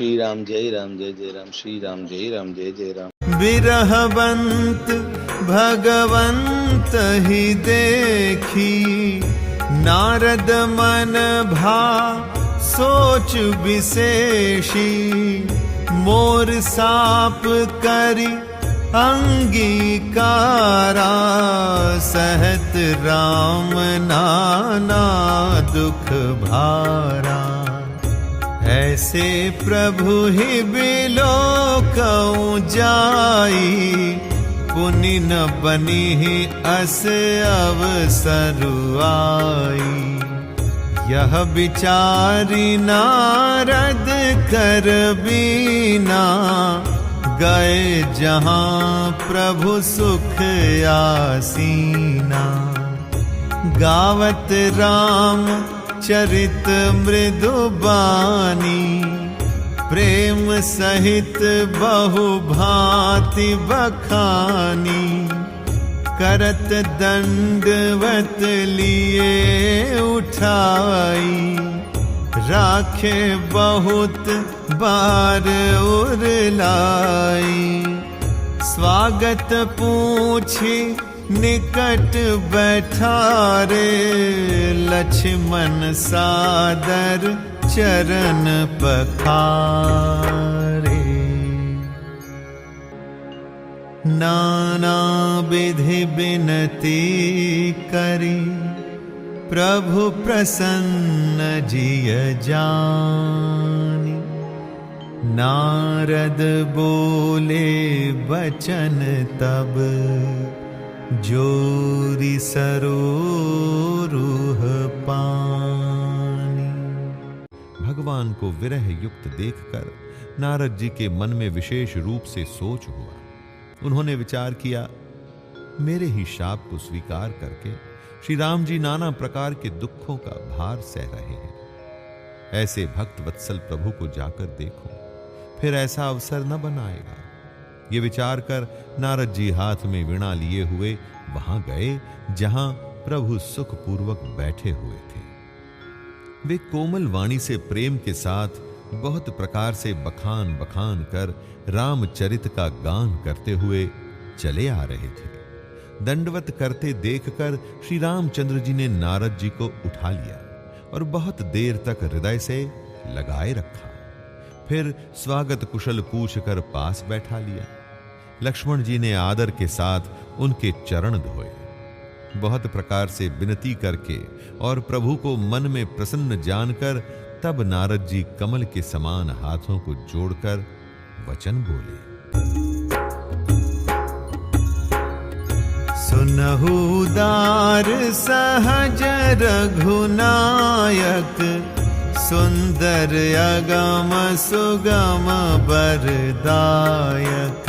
श्री राम जय राम श्री राम जय जय राम। बिरहबंत भगवंत ही देखी, नारद मन भा सोच विशेषी। मोर साप करी अंगीकारा, सहत राम नाना दुख भारा। ऐसे प्रभु ही बिलोकऊं जाई, पुनि न बनी ही अस अवसर आई। यह विचारी नारद कर बीना, गए जहां प्रभु सुख आसीना। गावत राम चरित मृदु बानी, प्रेम सहित बहु भांति बखानी। करत दंडवत लिए उठाई, राखे बहुत बार उरलाई। स्वागत पूछी निकट बैठारे, लक्ष्मण सादर चरण पखारे। नाना विधि बिनती करी, प्रभु प्रसन्न जिय जानी। नारद बोले बचन तब, जोरी सरोरुह पानी। भगवान को विरह युक्त देखकर नारद जी के मन में विशेष रूप से सोच हुआ। उन्होंने विचार किया, मेरे ही शाप को स्वीकार करके श्री राम जी नाना प्रकार के दुखों का भार सह रहे हैं। ऐसे भक्त वत्सल प्रभु को जाकर देखो, फिर ऐसा अवसर न बनाएगा। ये विचार कर नारद जी हाथ में वीणा लिए हुए वहां गए जहां प्रभु सुखपूर्वक बैठे हुए थे। वे कोमल वाणी से प्रेम के साथ बहुत प्रकार से बखान बखान कर रामचरित का गान करते हुए चले आ रहे थे। दंडवत करते देखकर श्री रामचंद्र जी ने नारद जी को उठा लिया और बहुत देर तक हृदय से लगाए रखा। फिर स्वागत कुशल पूछकर पास बैठा लिया। लक्ष्मण जी ने आदर के साथ उनके चरण धोए। बहुत प्रकार से विनती करके और प्रभु को मन में प्रसन्न जानकर तब नारद जी कमल के समान हाथों को जोड़कर वचन बोले। सुनहु दार सहज रघुनायक, सुंदर अगम सुगम बरदायक।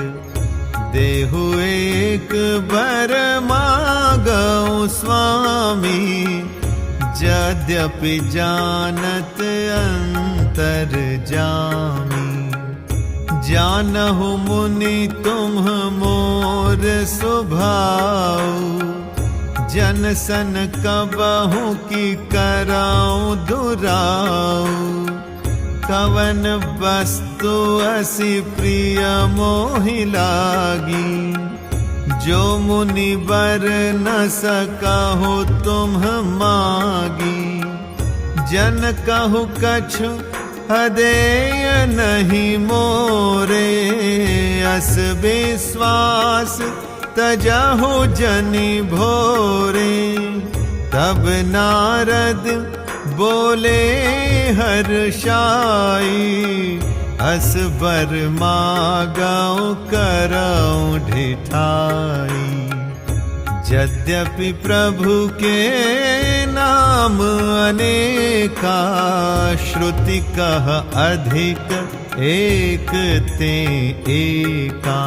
देहु एक बर मागौ स्वामी, यद्यपि जानत अंतर जामी। जानहु मुनि तुम मोर स्वभाव, जन सन कबहु की कराऊं दुराऊ। कवन वस्तु असी प्रिय मोहि लागी, जो मुनि बर न सकहु तुम मागी। जन कहु कछु अदेय नहीं मोरे, अस विश्वास तजहु जनि भोरे। तब नारद बोले हर्षाई, अस बर मागौ करऊं ढिठाई। यद्यपि प्रभु के नाम अनेका, श्रुति कह अधिक एक ते एका।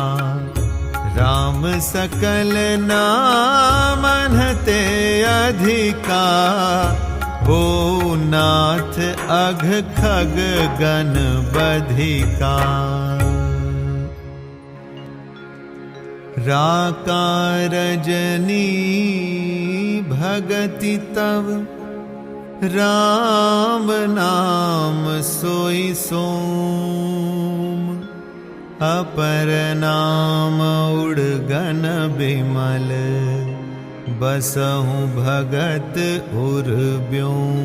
राम सकल नामन्हते अधिका, हो नाथ अघ खग गण बधिका। राका रजनी भगति तव, राम नाम सोई सो। अपर नाम उड़गन बिमल, बसहु भगत उर्व्योम।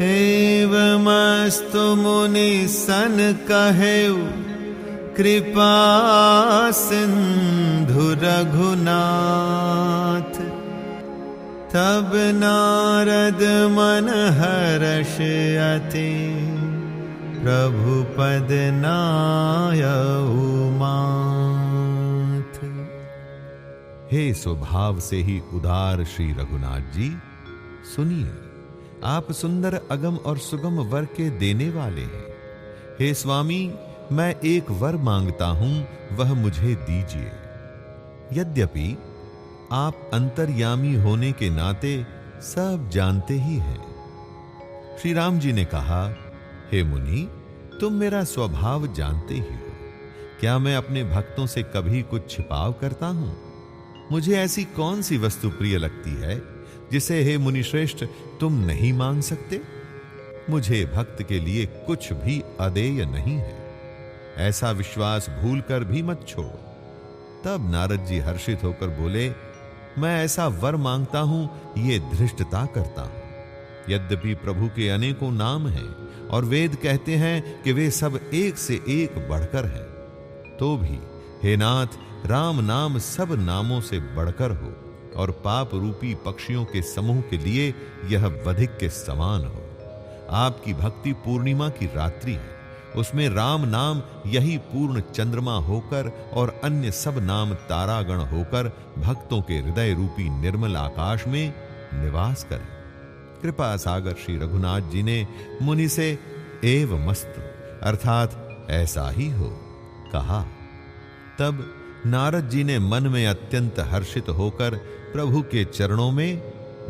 एवमस्तु मुनि सन कहेउ, कृपा सिंधु रघुनाथ। तब नारद मन हर्ष अति, प्रभु पद नायउ माथ। हे स्वभाव से ही उदार श्री रघुनाथ जी, सुनिए, आप सुंदर अगम और सुगम वर के देने वाले हैं। हे स्वामी, मैं एक वर मांगता हूं, वह मुझे दीजिए। यद्यपि आप अंतर्यामी होने के नाते सब जानते ही हैं। श्री राम जी ने कहा, हे मुनि, तुम मेरा स्वभाव जानते ही हो। क्या मैं अपने भक्तों से कभी कुछ छिपाव करता हूं? मुझे ऐसी कौन सी वस्तु प्रिय लगती है जिसे हे मुनि श्रेष्ठ तुम नहीं मांग सकते? मुझे भक्त के लिए कुछ भी अदेय नहीं है, ऐसा विश्वास भूलकर भी मत छोड़ो। तब नारद जी हर्षित होकर बोले, मैं ऐसा वर मांगता हूं, ये धृष्टता करता हूं। यद्यपि प्रभु के अनेकों नाम हैं और वेद कहते हैं कि वे सब एक से एक बढ़कर हैं, तो भी हे नाथ, राम नाम सब नामों से बढ़कर हो और पाप रूपी पक्षियों के समूह के लिए यह वधिक के समान हो। आपकी भक्ति पूर्णिमा की रात्रि है, उसमें राम नाम यही पूर्ण चंद्रमा होकर और अन्य सब नाम तारागण होकर भक्तों के हृदय रूपी निर्मल आकाश में निवास करें। कृपा सागर श्री रघुनाथ जी ने मुनि से एवमस्तु अर्थात ऐसा ही हो कहा। तब नारद जी ने मन में अत्यंत हर्षित होकर प्रभु के चरणों में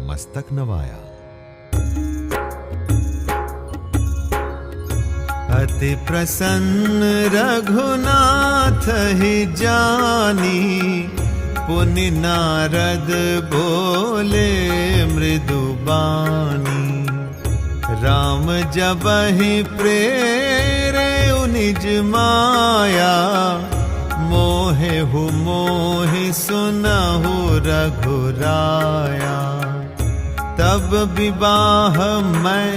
मस्तक नवाया। अति प्रसन्न रघुनाथ ही जानी, पुनि नारद बोले मृदु बानी। राम जबहि प्रेरे निज माया, मोहे सुनहु रघुराया। तब विवाह मैं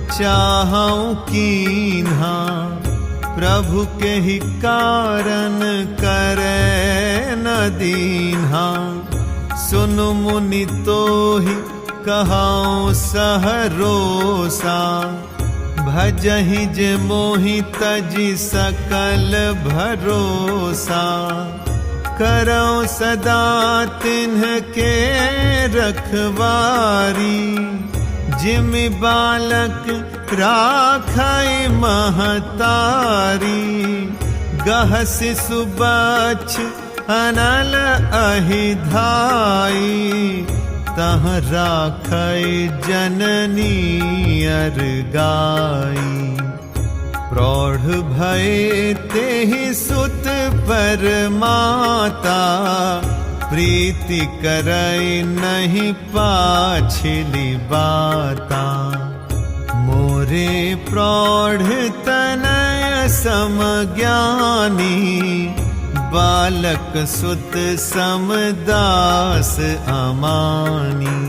चाहूं कीन्हा, प्रभु के ही कारण करे न दीन्हा। सुनु मुनि तो ही कहाऊं सहरोसा, भजहि जे मोहि तजि सकल भरोसा। करौ सदा तिन्हके रखवारी, जिमि बालक राखै महतारी। गह शिशु बच्छ अनल अहि धाई, तह राखै जननी अर गाई। प्रौढ़ भय तेहि सुत पर माता, प्रीति करई नहीं पाछिली बाता। मोरे प्रौढ़ तनय समज्ञानी, बालक सुत समदास अमानी।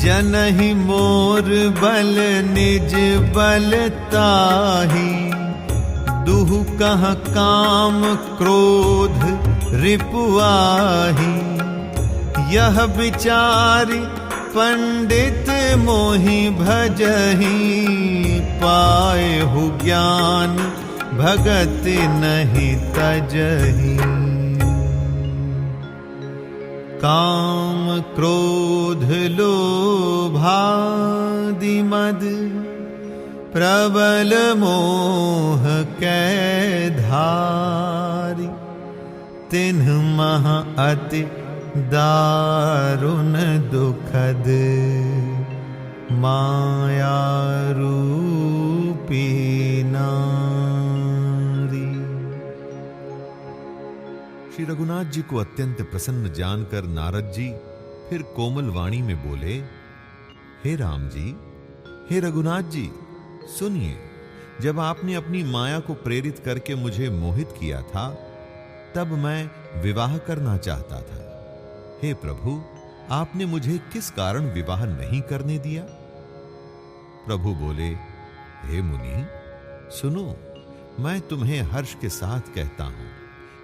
जनहि मोर बल निज बल ताही, दुहु कह काम क्रोध रिपुआही। यह विचारि पंडित मोहि भजहि, पाएहु ज्ञान भगत नहीं तजहि। काम क्रोध लोभादि मद, प्रबल मोह कै धारी। तिन्ह महा अति दारुण दुखद, माया रूपी नारी। श्री रघुनाथ जी को अत्यंत प्रसन्न जानकर नारद जी फिर कोमल वाणी में बोले, हे राम जी, हे रघुनाथ जी, सुनिए, जब आपने अपनी माया को प्रेरित करके मुझे मोहित किया था, तब मैं विवाह करना चाहता था। हे प्रभु, आपने मुझे किस कारण विवाह नहीं करने दिया? प्रभु बोले, हे मुनि, सुनो, मैं तुम्हें हर्ष के साथ कहता हूं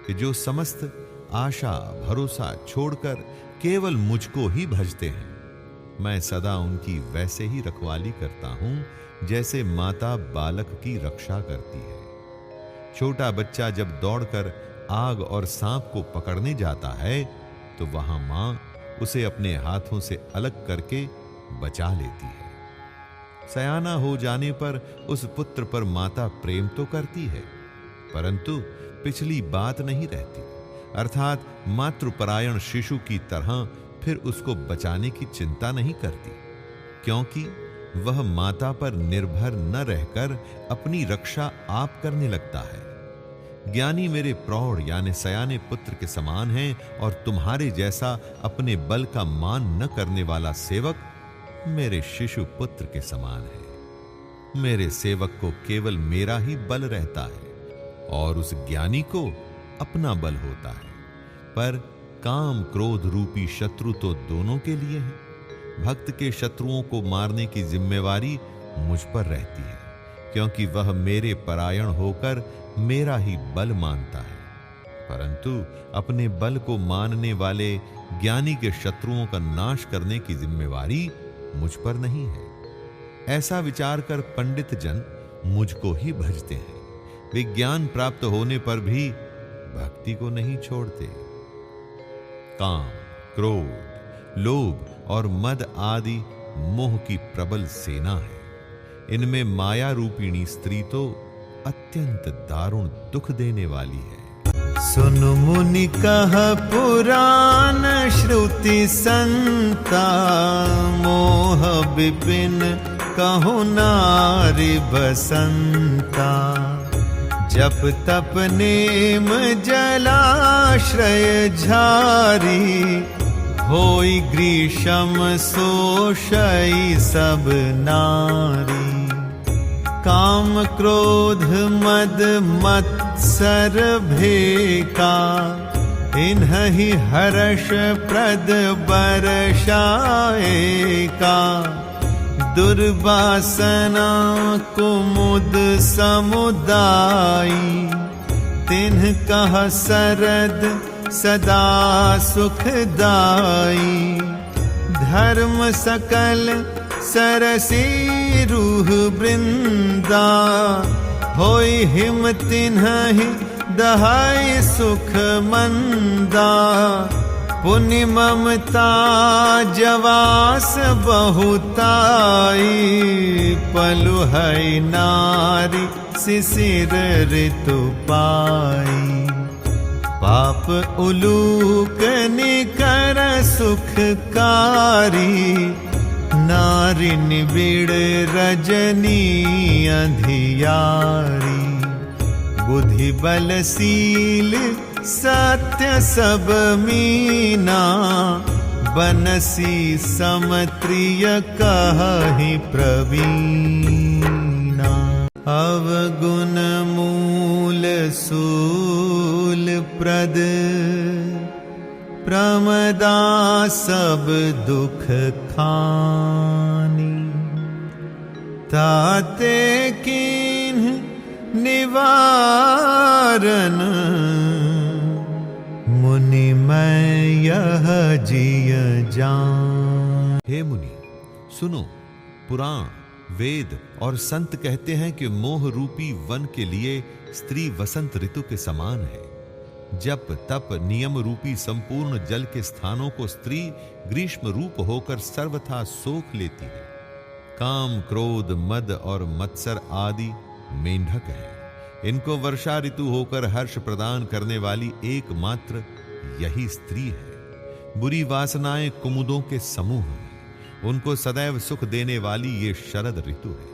कि जो समस्त आशा भरोसा छोड़कर केवल मुझको ही भजते हैं, मैं सदा उनकी वैसे ही रखवाली करता हूं जैसे माता बालक की रक्षा करती है। छोटा बच्चा जब दौड़कर आग और सांप को पकड़ने जाता है तो वहां मां उसे अपने हाथों से अलग करके बचा लेती है। सयाना हो जाने पर उस पुत्र पर माता प्रेम तो करती है, परंतु पिछली बात नहीं रहती, अर्थात मातृपरायण शिशु की तरह फिर उसको बचाने की चिंता नहीं करती, क्योंकि वह माता पर निर्भर न रहकर अपनी रक्षा आप करने लगता है। ज्ञानी मेरे प्रौढ़ यानी सयाने पुत्र के समान है, और तुम्हारे जैसा अपने बल का मान न करने वाला सेवक मेरे शिशु पुत्र के समान है। मेरे सेवक को केवल मेरा ही बल रहता है और उस ज्ञानी को अपना बल होता है, पर काम क्रोध रूपी शत्रु तो दोनों के लिए है। भक्त के शत्रुओं को मारने की जिम्मेवारी मुझ पर रहती है, क्योंकि वह मेरे परायण होकर मेरा ही बल मानता है, परंतु अपने बल को मानने वाले ज्ञानी के शत्रुओं का नाश करने की जिम्मेवारी मुझ पर नहीं है। ऐसा विचार कर पंडित जन मुझको ही भजते हैं। वे ज्ञान प्राप्त होने पर भी भक्ति को नहीं छोड़ते। काम, क्रोध, लोभ और मद आदि मोह की प्रबल सेना है। इनमें माया रूपिणी स्त्री तो अत्यंत दारुण दुख देने वाली है। सुन मुनि कह पुराण श्रुति संता, मोह विपिन कहु नारी बसंता। जप तप नेम जलाश्रय झारी, होई ग्रीष्म सोषई सब नारी। काम क्रोध मद मत्सर भेका, इन्हि हर्ष प्रद बरसाए का। दुर्वासना कुमुद समुदायी, तिन्ह कह सरद सदा सुखदाई। धर्म सकल सरसी रूह वृंदा, होई हिम तिन्हि दहाई सुख मंदा। पुण्य ममता जवास बहुताई, पलु है नारी शिशिर ऋतु पाई। पाप उलूक निकर सुखकारी, नारी निबिड़ रजनी अधियारी। बुद्धि बलशील सत्य सब मीना, बनसी समत्रिय कहि प्रवीणा। अवगुण मूल सूल प्रद, प्रमदा सब दुख खानी। ताते किन्ह निवारण, मुनि मैं यह जिय जान। हे मुनि, सुनो, पुराण वेद और संत कहते हैं कि मोह रूपी वन के लिए स्त्री वसंत ऋतु के समान है। जप तप नियम रूपी संपूर्ण जल के स्थानों को स्त्री ग्रीष्म रूप होकर सर्वथा सोख लेती है। काम क्रोध मद और मत्सर आदि मेंढक है। इनको वर्षा ऋतु होकर हर्ष प्रदान करने वाली एकमात्र यही स्त्री है। बुरी वासनाएं कुमुदों के समूह हैं। उनको सदैव सुख देने वाली ये शरद ऋतु है।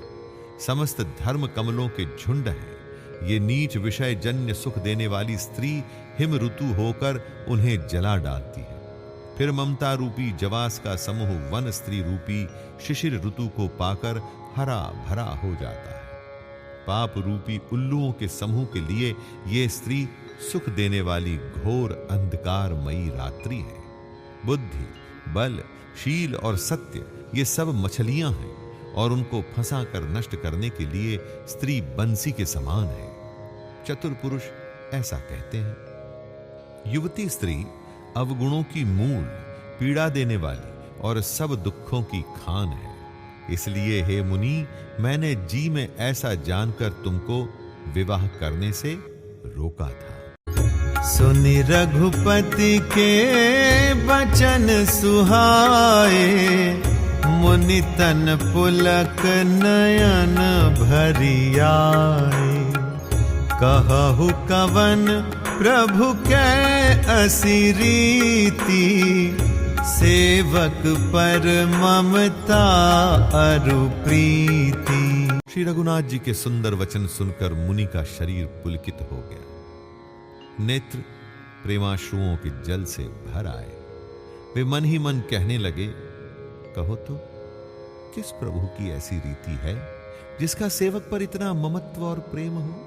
समस्त धर्म कमलों के झुंड हैं। ये नीच विषय जन्य सुख देने वाली स्त्री हिम ऋतु होकर उन्हें जला डालती है। फिर ममता रूपी जवास का समूह वन स्त्री रूपी शिशिर ऋतु को पाकर हरा भरा हो जाता है। पाप रूपी उल्लुओं के समूह के लिए ये स्त्री सुख देने वाली घोर अंधकारमयी रात्रि है। बुद्धि, बल, शील और सत्य ये सब मछलियां हैं और उनको फंसा कर नष्ट करने के लिए स्त्री बंसी के समान है। चतुर पुरुष ऐसा कहते हैं। युवती स्त्री अवगुणों की मूल, पीड़ा देने वाली और सब दुखों की खान है। इसलिए हे मुनि, मैंने जी में ऐसा जानकर तुमको विवाह करने से रोका था। सुनि रघुपति के वचन सुहाए, मुनि तन पुलक नयन भरि आए। कहहु कवन प्रभु कै असी रीति, सेवक पर ममता अरु प्रीति। श्री रघुनाथ जी के सुंदर वचन सुनकर मुनि का शरीर पुलकित हो गया। नेत्र प्रेमाश्रुओं के जल से भर आए। वे मन ही मन कहने लगे, कहो तो किस प्रभु की ऐसी रीति है जिसका सेवक पर इतना ममत्व और प्रेम हो?